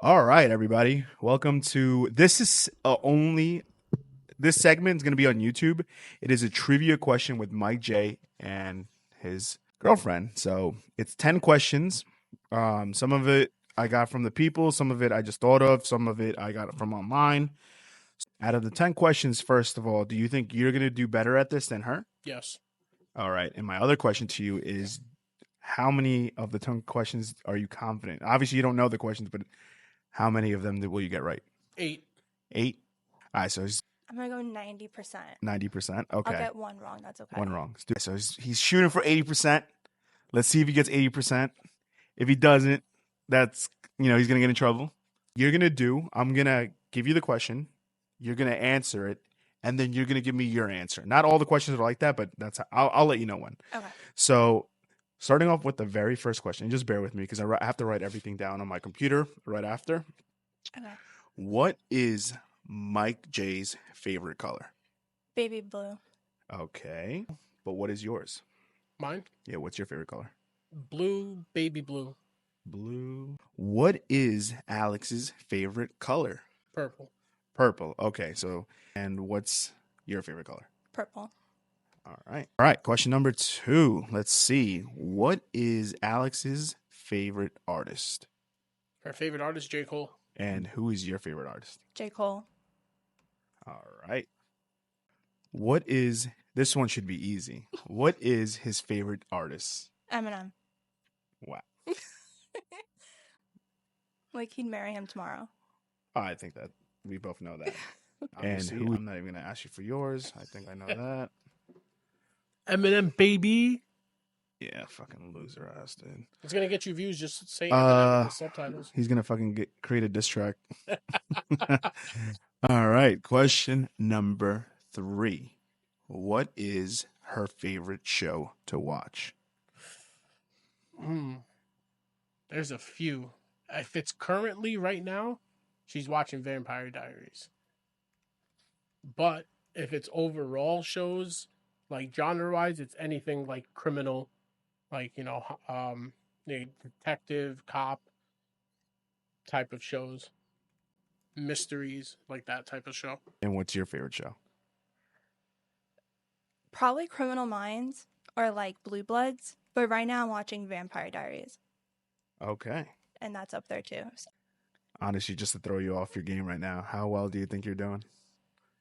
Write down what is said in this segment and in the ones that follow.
All right, everybody. Welcome to this segment is going to be on YouTube. It is a trivia question with Mike J and his girlfriend. So it's 10 questions. Some of it I got from the people, some of it I just thought of, some of it I got from online. Out of the 10 questions, first of all, do you think you're going to do better at this than her? Yes. All right. And my other question to you is how many of the 10 questions are you confident? Obviously, you don't know the questions, but how many of them will you get right? 8. 8. All right, so he's I'm gonna go 90%. 90%. I'll Okay, get one wrong. That's okay. one wrong. So he's shooting for 80%. Let's see if he gets 80%. If he doesn't, that's he's gonna get in trouble. I'm gonna give you the question. You're gonna answer it, and then you're gonna give me your answer. Not all the questions are like that, but that's how, I'll let you know when. Okay. So starting off with the very first question, just bear with me because I have to write everything down on my computer right after. Okay. What is Mike J's favorite color? Baby blue. Okay. But what is yours? Mine? Yeah, what's your favorite color? Blue, baby blue. Blue. What is Alex's favorite color? Purple. Purple. Okay, and what's your favorite color? Purple. All right. All right, question number 2. Let's see. What is Alex's favorite artist? Her favorite artist, J. Cole. And who is your favorite artist? J. Cole. All right. This one should be easy. What is his favorite artist? Eminem. Wow. Like he'd marry him tomorrow. I think that we both know that. And I'm not even going to ask you for yours. I think I know that. Eminem, baby. Yeah, fucking loser ass, dude. It's going to get you views just saying Eminem with the subtitles. He's going to fucking create a diss track. All right. Question number 3. What is her favorite show to watch? There's a few. If it's currently right now, she's watching Vampire Diaries. But if it's overall shows, like genre-wise, it's anything like criminal, like, detective, cop type of shows. Mysteries, like that type of show. And what's your favorite show? Probably Criminal Minds or like Blue Bloods. But right now I'm watching Vampire Diaries. Okay. And that's up there too. Honestly, just to throw you off your game right now, how well do you think you're doing?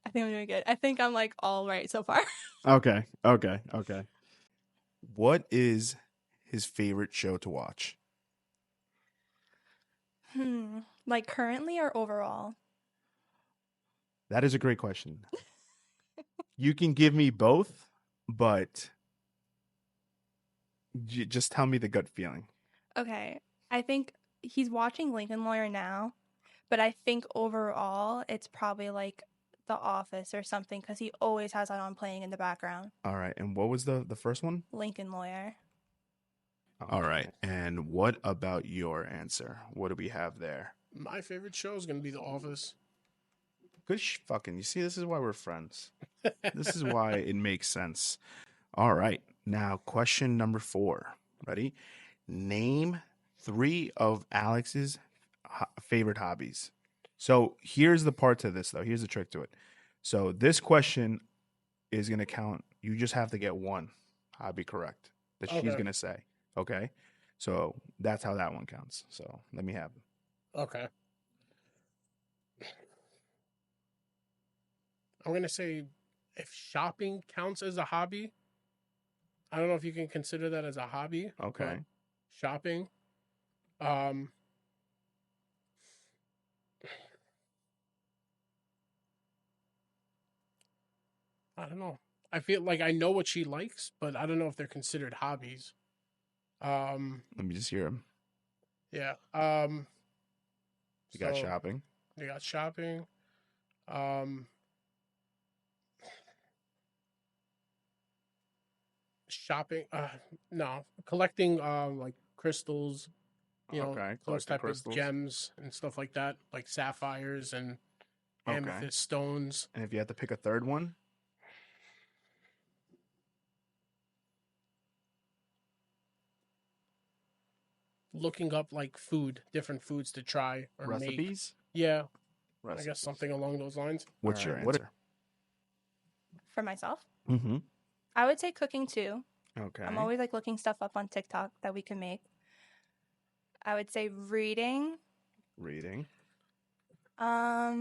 I think I'm doing good. I think I'm like all right so far. Okay. What is his favorite show to watch? Like currently or overall? That is a great question. You can give me both, but just tell me the gut feeling. Okay. I think he's watching Lincoln Lawyer now, but I think overall it's probably like The Office or something because he always has that on playing in the background. All right. And what was the first one? Lincoln Lawyer. All right. And what about your answer? What do we have there? My favorite show is going to be The Office. Good fucking. You see, this is why we're friends. This is why it makes sense. All right. Now, question number 4. Ready? Name 3 of Alex's favorite hobbies. So here's the part to this, though. Here's the trick to it. So this question is going to count. You just have to get one hobby correct that she's going to say. Okay? So that's how that one counts. So let me have it. Okay. I'm going to say if shopping counts as a hobby, I don't know if you can consider that as a hobby. Okay. Shopping. I don't know. I feel like I know what she likes, but I don't know if they're considered hobbies. Let me just hear them. Yeah. You got shopping. You got shopping. Shopping. No, collecting. Like crystals. Those type of gems and stuff like that, like sapphires and amethyst stones. And if you had to pick a third one? looking up like food, different foods to try or make. Recipes? Yeah, I Recipes. guess something along those lines. What's All your right, answer? For myself, Mm-hmm. I would say cooking too. Okay. I'm always like looking stuff up on TikTok that we can make. I would say reading. Reading. I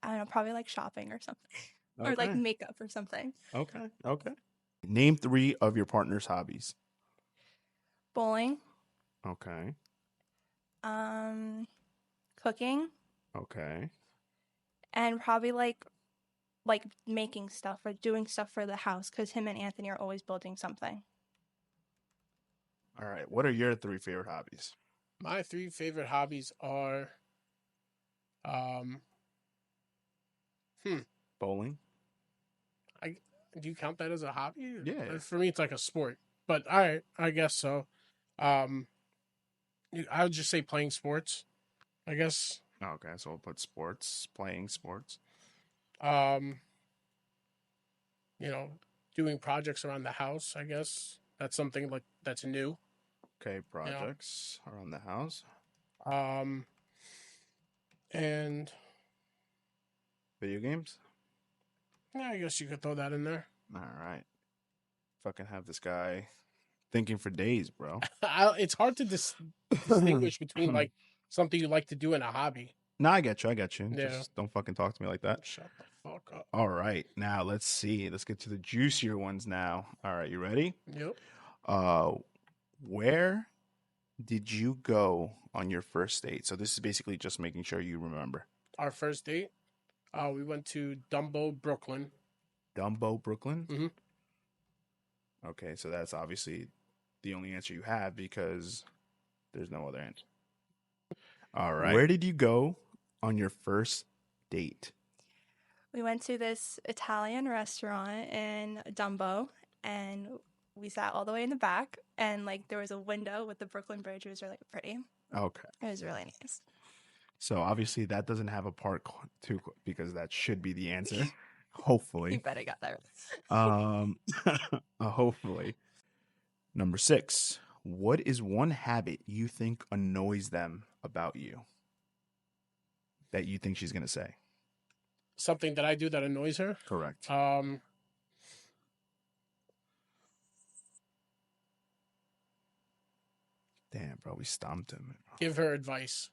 don't know, probably like shopping or something. Or like Okay. makeup or something. Okay. Okay. Name 3 of your partner's hobbies. Bowling. Okay. Cooking. Okay. And probably like making stuff or doing stuff for the house because him and Anthony are always building something. All right. What are your 3 favorite hobbies? My 3 favorite hobbies are, Bowling. do you count that as a hobby? Yeah. For me, it's like a sport. But all right, I guess so. I would just say playing sports. I guess. Okay. So we'll put sports, playing sports. Um, doing projects around the house. I guess that's something like that's new. Okay. Projects around the house. And Video games. yeah, I guess you could throw that in there. All right. Fucking have this guy thinking for days, bro. It's hard to distinguish between like something you like to do and a hobby. No, I get you. I get you. Yeah. Just don't fucking talk to me like that. Shut the fuck up. All right. Now let's see. Let's get to the juicier ones now. All right, you ready? Yep. Where did you go on your first date? So this is basically just making sure you remember. Our first date, we went to Dumbo, Brooklyn. Dumbo, Brooklyn? Mhm. Okay, so that's obviously the only answer you have because there's no other answer. All right. Where did you go on your first date? We went to this Italian restaurant in Dumbo and we sat all the way in the back and like there was a window with the Brooklyn Bridge. It was really pretty. Okay. It was really nice. So obviously that doesn't have a part 2 because that should be the answer. Hopefully. You better got that. Hopefully. Number 6. What is one habit you think annoys them about you? That you think she's gonna say? Something that I do that annoys her. Correct. Damn, bro, we stomped him. Give her advice.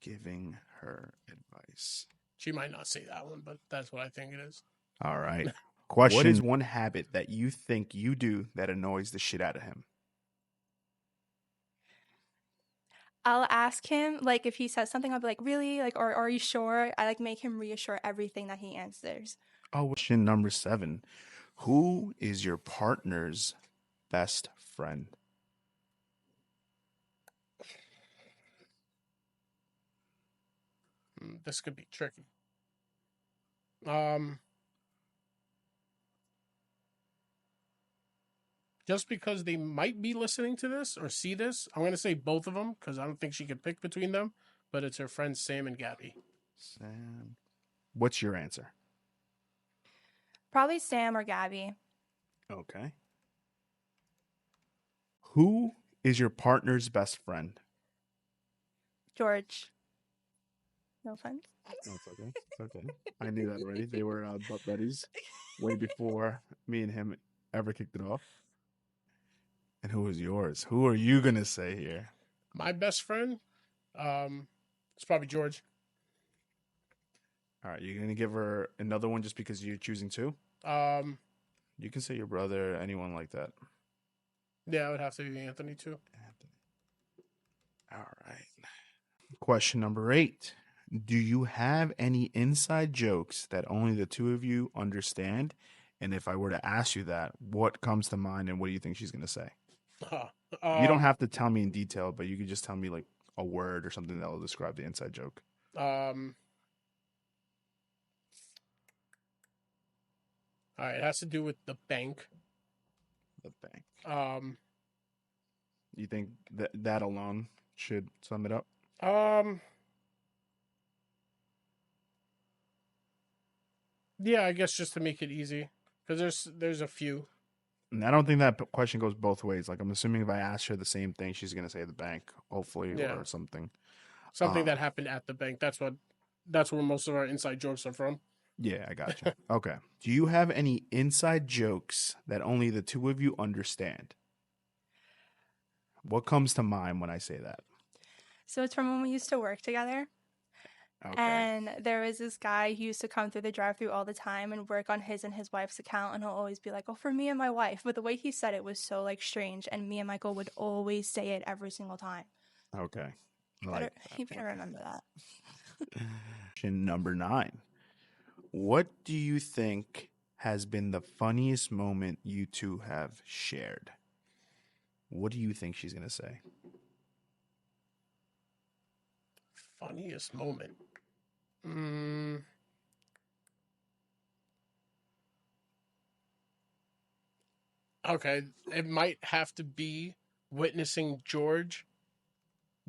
Giving her advice. She might not say that one, but that's what I think it is. All right. Question. What is one habit that you think you do that annoys the shit out of him? I'll ask him, like, if he says something, I'll be like, really? Like, or are you sure? I, like, make him reassure everything that he answers. Oh, question number 7. Who is your partner's best friend? This could be tricky. Just because they might be listening to this or see this, I'm going to say both of them because I don't think she could pick between them, but it's her friends Sam and Gabby. Sam. What's your answer? Probably Sam or Gabby. Okay. Who is your partner's best friend? George. No offense. No, it's okay. It's okay. I knew that already. They were butt buddies way before me and him ever kicked it off. And who is yours? Who are you going to say here? My best friend? It's probably George. All right. You're going to give her another one just because you're choosing 2? You can say your brother, anyone like that. Yeah, it would have to be Anthony too. Anthony. All right. Question number 8. Do you have any inside jokes that only the 2 of you understand? And if I were to ask you that, what comes to mind and what do you think she's going to say? You don't have to tell me in detail, but you could just tell me like a word or something that will describe the inside joke. All right, it has to do with the bank. The bank. You think that alone should sum it up? Yeah, I guess just to make it easy, because there's a few. And I don't think that question goes both ways. Like, I'm assuming if I ask her the same thing, she's gonna say the bank, hopefully, Yeah. or something. Something that happened at the bank. That's where most of our inside jokes are from. Yeah, I got you. Okay. Do you have any inside jokes that only the two of you understand? What comes to mind when I say that? So it's from when we used to work together. Okay. And there was this guy who used to come through the drive-thru all the time and work on his and his wife's account, and he'll always be like, "Oh, for me and my wife." But the way he said it was so like strange, and me and Michael would always say it every single time. Okay. He better remember that. Question number 9. What do you think has been the funniest moment you two have shared? What do you think she's gonna say? Funniest moment. Okay, it might have to be witnessing George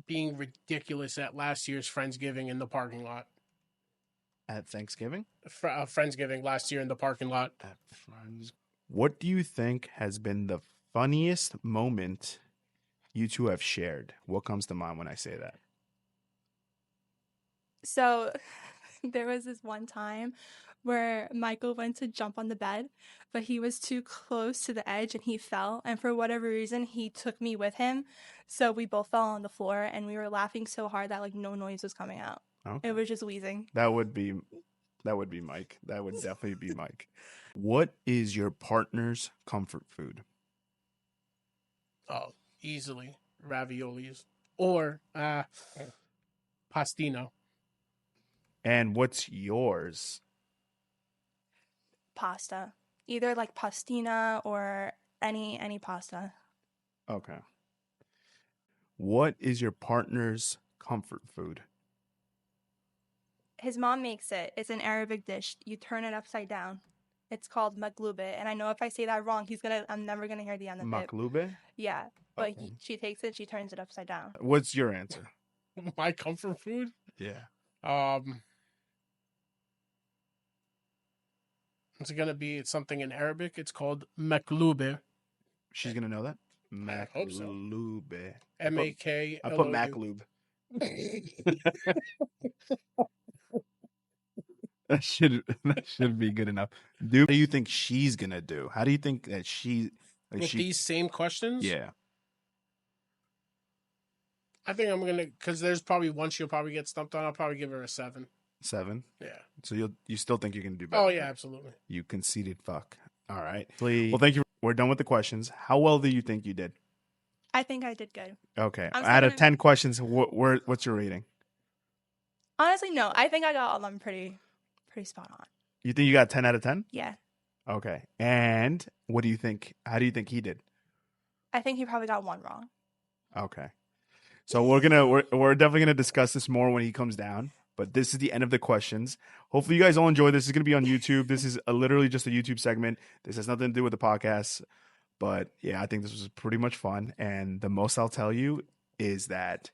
being ridiculous at last year's Friendsgiving in the parking lot. At Thanksgiving? Friendsgiving last year in the parking lot. At Friends. What do you think has been the funniest moment you two have shared? What comes to mind when I say that? So there was this one time where Michael went to jump on the bed, but he was too close to the edge and he fell. And for whatever reason, he took me with him. So we both fell on the floor and we were laughing so hard that like no noise was coming out. Okay. It was just wheezing. That would be Mike. That would definitely be Mike. What is your partner's comfort food? Oh, easily raviolis or pastino. And what's yours? Pasta. Either like pastina or any pasta. Okay. What is your partner's comfort food? His mom makes it. It's an Arabic dish. You turn it upside down. It's called maglube. And I know if I say that wrong, I'm never gonna hear the end of it. Maklube? Yeah. But Okay. she takes it, she turns it upside down. What's your answer? My comfort food? Yeah. It's gonna be something in Arabic. It's called maklube. She's gonna know that? I hope so. Maklube. M-A-K. I put Maclube. That should be good enough. What do you think she's gonna do? How do you think that With these same questions? Yeah. I think I'm gonna, because there's probably one she'll probably get stumped on. I'll probably give her a 7. 7? Yeah. So you still think you can do better? Oh yeah, absolutely. You conceited fuck. All right. Well, thank you. We're done with the questions. How well do you think you did? I think I did good. Okay. I'm Out of still 10 questions, what's your rating? Honestly, no. I think I got all of them pretty spot on. You think you got 10 out of 10? Yeah. Okay. And what do you think? How do you think he did? I think he probably got one wrong. Okay. So we're definitely gonna discuss this more when he comes down. But this is the end of the questions. Hopefully you guys all enjoy this. It's gonna be on YouTube. This is literally just a YouTube segment. This has nothing to do with the podcast. But yeah, I think this was pretty much fun. And the most I'll tell you is that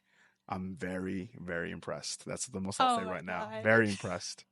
I'm very, very impressed. That's the most I'll say right now. Very impressed.